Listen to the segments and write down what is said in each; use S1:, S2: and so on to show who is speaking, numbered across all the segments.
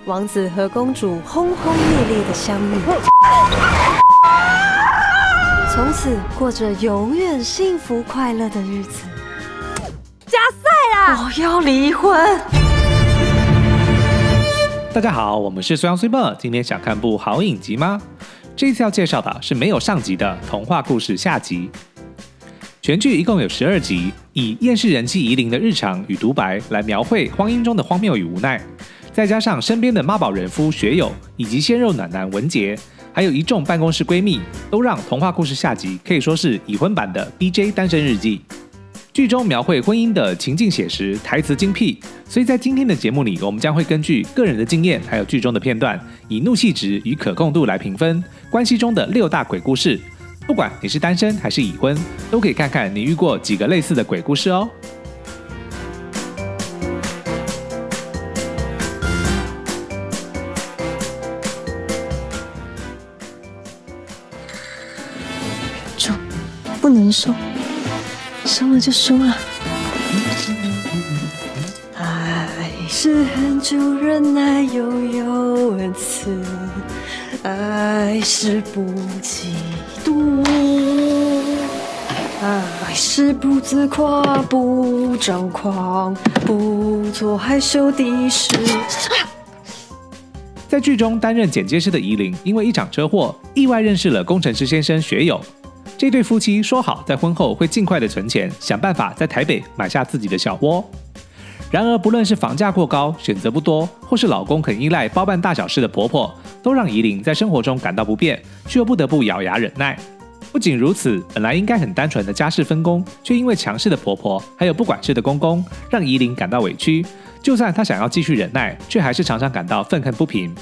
S1: 王子和公主轰轰烈烈的相遇，从此过着永远幸福快乐的日子。加赛啦！我要离婚。
S2: 大家好，我们是苏阳苏梦，今天想看部好影集吗？这一次要介绍的是没有上集的童话故事下集。全剧一共有12集，以厌世人妻夷陵的日常与独白来描绘婚姻中的荒谬与无奈，再加上身边的妈宝人夫学友以及鲜肉暖男文杰，还有一众办公室闺蜜，都让童话故事下集可以说是已婚版的 BJ 单身日记。剧中描绘婚姻的情境写实，台词精辟，所以在今天的节目里，我们将会根据个人的经验，还有剧中的片段，以怒气值与可控度来评分关系中的6大鬼故事。不管你是单身还是已婚，都可以看看你遇过几个类似的鬼故事哦。
S1: 收，不能收，收了就输了。爱是很久忍耐又有恩慈，爱是不嫉妒，爱是不自夸不张狂，不做害羞的事。
S2: 在剧中担任剪接师的夷陵，因为一场车祸意外认识了工程师先生学友。这对夫妻说好在婚后会尽快的存钱，想办法在台北买下自己的小窝。然而不论是房价过高、选择不多，或是老公很依赖包办大小事的婆婆，都让夷陵在生活中感到不便，却又不得不咬牙忍耐。不仅如此，本来应该很单纯的家事分工，却因为强势的婆婆还有不管事的公公，让夷陵感到委屈。就算她想要继续忍耐，却还是常常感到愤恨不平。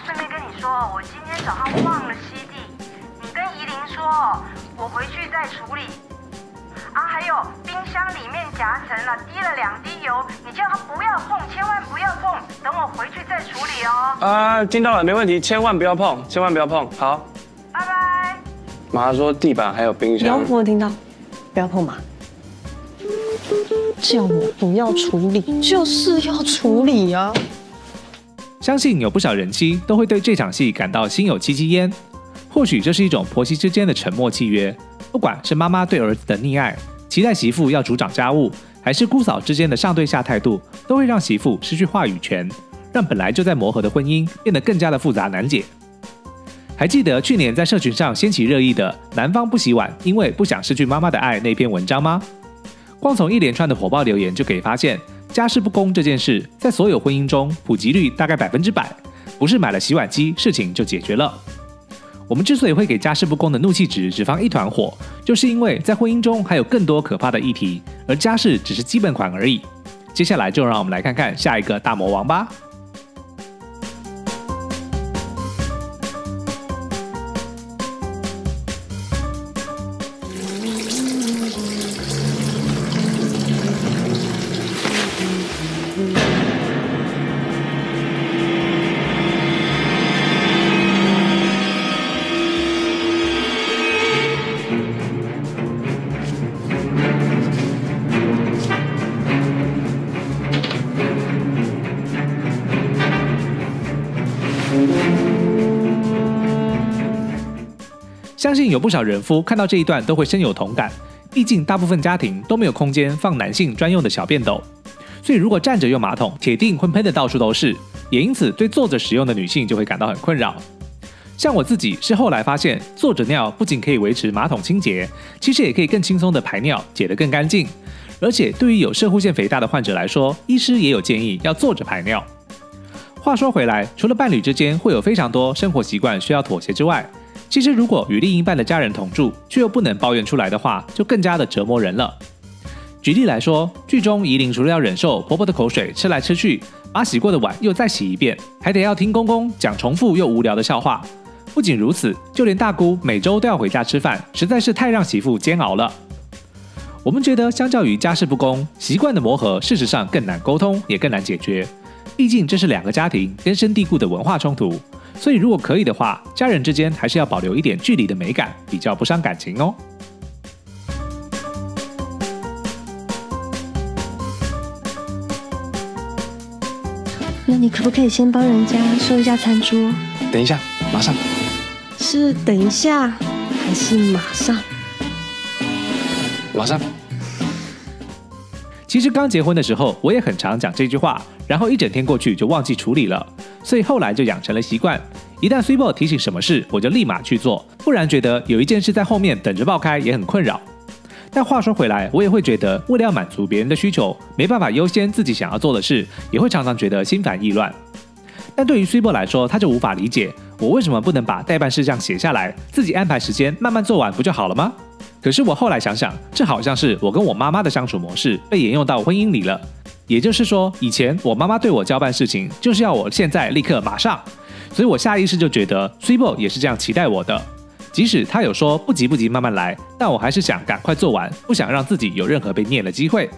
S3: 顺便跟你说，我今天早上忘了吸地，你跟夷陵说，我回去再处理。还有冰箱里面夹层了，滴了2滴油，你叫他不要碰，千万不要碰，等我回去再处理哦。
S4: 听到了，没问题，千万不要碰，千万不要碰。好，
S3: 拜拜。
S4: 妈说地板还有冰箱。
S1: 有，我有听到，不要碰嘛。叫我不要处理，就是要处理啊。
S2: 相信有不少人妻都会对这场戏感到心有戚戚焉。或许这是一种婆媳之间的沉默契约，不管是妈妈对儿子的溺爱，期待媳妇要主掌家务，还是姑嫂之间的上对下态度，都会让媳妇失去话语权，让本来就在磨合的婚姻变得更加的复杂难解。还记得去年在社群上掀起热议的男方不洗碗因为不想失去妈妈的爱那篇文章吗？光从一连串的火爆留言就可以发现，家事不公这件事在所有婚姻中普及率大概100%，不是买了洗碗机事情就解决了。我们之所以会给家事不公的怒气值只放一团火，就是因为在婚姻中还有更多可怕的议题，而家事只是基本款而已。接下来就让我们来看看下一个大魔王吧。相信有不少人夫看到这一段都会深有同感，毕竟大部分家庭都没有空间放男性专用的小便斗，所以如果站着用马桶，铁定会喷得到处都是，也因此对坐着使用的女性就会感到很困扰。像我自己是后来发现，坐着尿不仅可以维持马桶清洁，其实也可以更轻松的排尿，解得更干净。而且对于有攝護腺肥大的患者来说，医师也有建议要坐着排尿。话说回来，除了伴侣之间会有非常多生活习惯需要妥协之外，其实如果与另一半的家人同住，却又不能抱怨出来的话，就更加的折磨人了。举例来说，剧中夷陵除了要忍受婆婆的口水吃来吃去，把洗过的碗又再洗一遍，还得要听公公讲重复又无聊的笑话。不仅如此，就连大姑每周都要回家吃饭，实在是太让媳妇煎熬了。我们觉得相较于家事不公，习惯的磨合事实上更难沟通，也更难解决。毕竟这是2个家庭根深蒂固的文化冲突，所以如果可以的话，家人之间还是要保留一点距离的美感，比较不伤感情哦。
S1: 人你可不可以先帮人家收一下餐桌？
S4: 等一下，马上。
S1: 是等一下还是马上？
S4: 马上。
S2: 其实刚结婚的时候，我也很常讲这句话，然后一整天过去就忘记处理了，所以后来就养成了习惯。一旦 Sweetbo 提醒什么事，我就立马去做，不然觉得有一件事在后面等着爆开也很困扰。但话说回来，我也会觉得为了要满足别人的需求，没办法优先自己想要做的事，也会常常觉得心烦意乱。但对于 Sweetbo 来说，他就无法理解我为什么不能把待办事项写下来，自己安排时间慢慢做完不就好了吗？可是我后来想想，这好像是我跟我妈妈的相处模式被沿用到婚姻里了。也就是说，以前我妈妈对我交办事情，就是要我现在立刻马上，所以我下意识就觉得 Sweetbo 也是这样期待我的。即使他有说不急不急慢慢来，但我还是想赶快做完，不想让自己有任何被念的机会。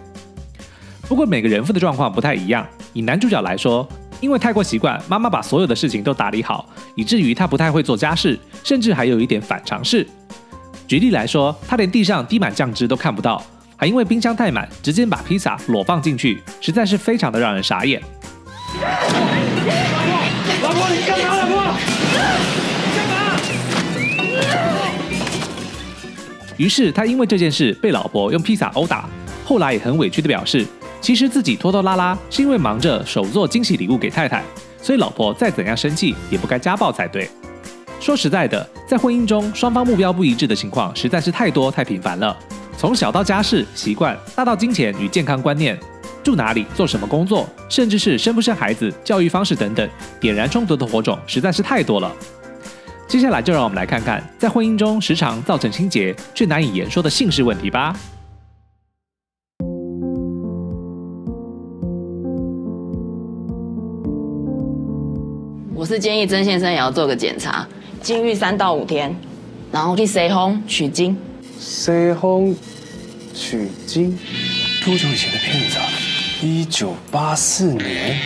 S2: 不过每个人夫的状况不太一样，以男主角来说，因为太过习惯妈妈把所有的事情都打理好，以至于他不太会做家事，甚至还有一点反常识。举例来说，他连地上滴满酱汁都看不到，还因为冰箱太满，直接把披萨裸放进去，实在是非常的让人傻眼。
S5: 老婆，你干嘛？老婆，干嘛？
S2: 于是他因为这件事被老婆用披萨殴打，后来也很委屈的表示，其实自己拖拖拉拉是因为忙着手做惊喜礼物给太太，所以老婆再怎样生气也不该家暴才对。说实在的，在婚姻中双方目标不一致的情况实在是太多太频繁了，从小到家事习惯，大到金钱与健康观念，住哪里、做什么工作，甚至是生不生孩子、教育方式等等，点燃冲突的火种实在是太多了。接下来就让我们来看看，在婚姻中时常造成心结却难以言说的性事问题吧。
S6: 我是建议曾先生也要做个检查，禁欲3到5天，然后去洗烘取精。
S4: 洗烘取精，
S7: 多久以前的片子啊？1984年，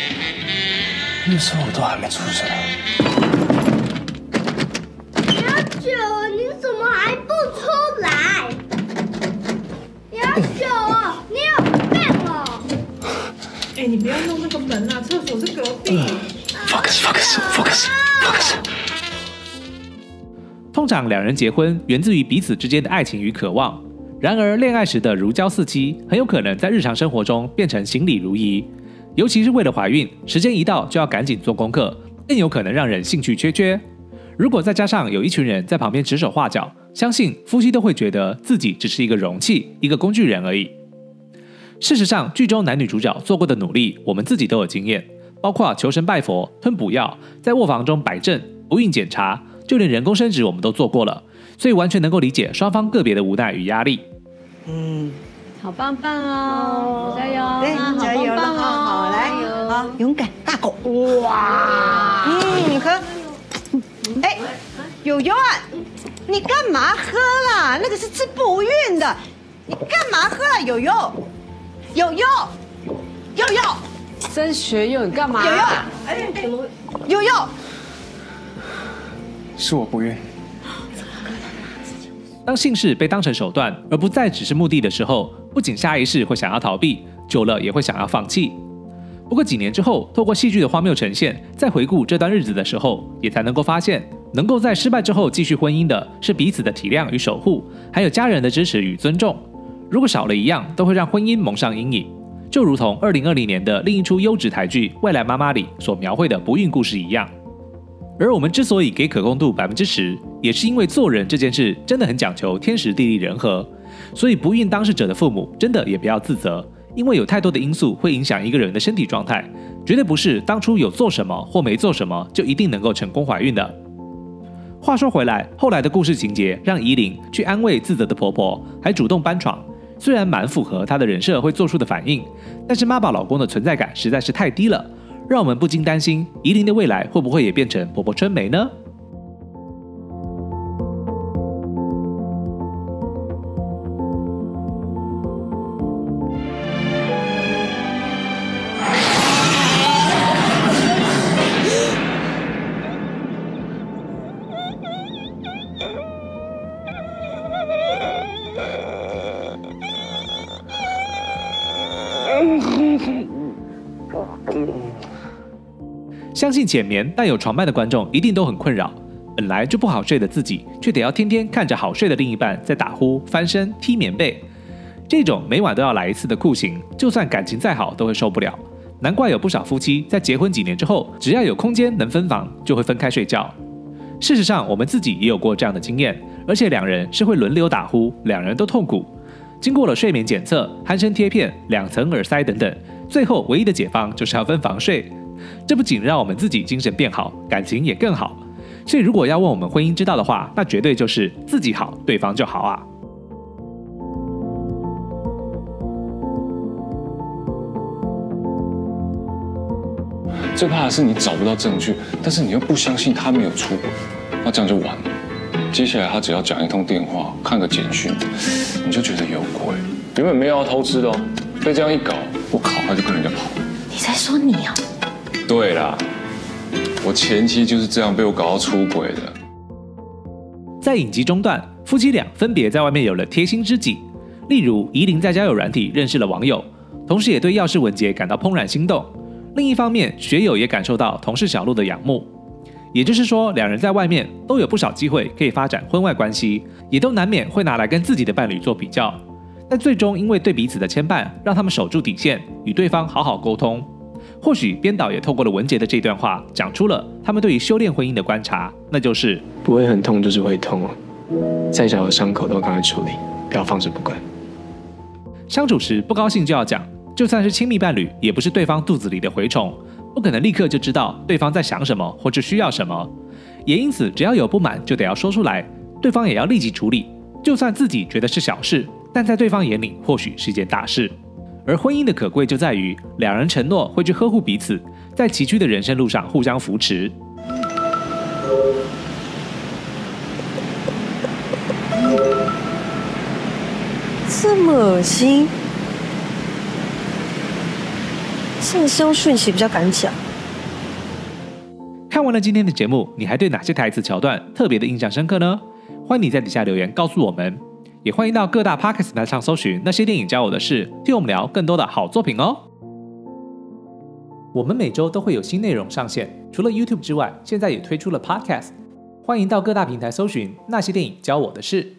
S7: 那时候我都还没出生。
S8: 小九，你怎么还不出来？小九，你有病哦！
S9: 哎，你不要弄那个门啊，厕所是隔壁。
S7: Focus。
S2: 通常两人结婚源自于彼此之间的爱情与渴望，然而恋爱时的如胶似漆，很有可能在日常生活中变成行礼如仪。尤其是为了怀孕，时间一到就要赶紧做功课，更有可能让人兴趣缺缺。如果再加上有一群人在旁边指手画脚，相信夫妻都会觉得自己只是一个容器，一个工具人而已。事实上，剧中男女主角做过的努力，我们自己都有经验，包括求神拜佛、吞补药、在卧房中摆正、不孕检查，就连人工生殖我们都做过了，所以完全能够理解双方个别的无奈与压力。
S1: 好棒棒哦！加油！
S10: 对，加油了！好，来，好，勇敢大口！哇！喝。哎，友友啊，你干嘛喝啦？那个是治不孕的，你干嘛喝啦？友友，友友，友友，
S1: 升学又你干嘛？
S10: 友友，哎，怎么？友友，
S7: 是我不孕。
S2: 当性事被当成手段，而不再只是目的的时候，不仅下意识会想要逃避，久了也会想要放弃。不过几年之后，透过戏剧的荒谬呈现，再回顾这段日子的时候，也才能够发现，能够在失败之后继续婚姻的是彼此的体谅与守护，还有家人的支持与尊重。如果少了一样，都会让婚姻蒙上阴影。就如同2020年的另一出优质台剧《未来妈妈》里所描绘的不孕故事一样。而我们之所以给可控度10%，也是因为做人这件事真的很讲求天时地利人和，所以不孕当事者的父母真的也不要自责，因为有太多的因素会影响一个人的身体状态，绝对不是当初有做什么或没做什么就一定能够成功怀孕的。话说回来，后来的故事情节让怡玲去安慰自责的婆婆，还主动搬床，虽然蛮符合她的人设会做出的反应，但是妈宝老公的存在感实在是太低了，让我们不禁担心怡玲的未来会不会也变成婆婆春梅呢？相信浅眠但有床伴的观众一定都很困扰，本来就不好睡的自己，却得要天天看着好睡的另一半在打呼、翻身、踢棉被，这种每晚都要来一次的酷刑，就算感情再好都会受不了。难怪有不少夫妻在结婚几年之后，只要有空间能分房，就会分开睡觉。事实上，我们自己也有过这样的经验，而且两人是会轮流打呼，两人都痛苦。经过了睡眠检测、鼾声贴片、2层耳塞等等，最后唯一的解放就是要分房睡。这不仅让我们自己精神变好，感情也更好。所以如果要问我们婚姻之道的话，那绝对就是自己好，对方就好啊。
S7: 最怕的是你找不到证据，但是你又不相信他没有出轨，那这样就完了。接下来他只要讲一通电话，看个简讯，你就觉得有鬼。原本没有要偷吃的哦，被这样一搞，我靠，他就跟人家跑。
S6: 你在说你啊？
S7: 对啦，我前妻就是这样被我搞到出轨的。
S2: 在影集中段，夫妻俩分别在外面有了贴心知己，例如怡琳在交友软体认识了网友，同时也对药师文杰感到怦然心动。另一方面，学友也感受到同事小鹿的仰慕，也就是说，两人在外面都有不少机会可以发展婚外关系，也都难免会拿来跟自己的伴侣做比较。但最终因为对彼此的牵绊，让他们守住底线，与对方好好沟通。或许编导也透过了文杰的这段话，讲出了他们对于修炼婚姻的观察，那就是
S4: 不会很痛就是会痛哦，再小的伤口都赶快处理，不要放着不管。
S2: 相处时不高兴就要讲。就算是亲密伴侣，也不是对方肚子里的蛔虫，不可能立刻就知道对方在想什么或者需要什么。也因此，只要有不满就得要说出来，对方也要立即处理。就算自己觉得是小事，但在对方眼里或许是件大事。而婚姻的可贵就在于，两人承诺会去呵护彼此，在崎岖的人生路上互相扶持。
S1: 这么恶心。是不是用讯息比较敢讲？
S2: 看完了今天的节目，你还对哪些台词桥段特别的印象深刻呢？欢迎你在底下留言告诉我们，也欢迎到各大 Podcast 平台上搜寻那些电影教我的事，听我们聊更多的好作品哦。我们每周都会有新内容上线，除了 YouTube 之外，现在也推出了 Podcast， 欢迎到各大平台搜寻那些电影教我的事。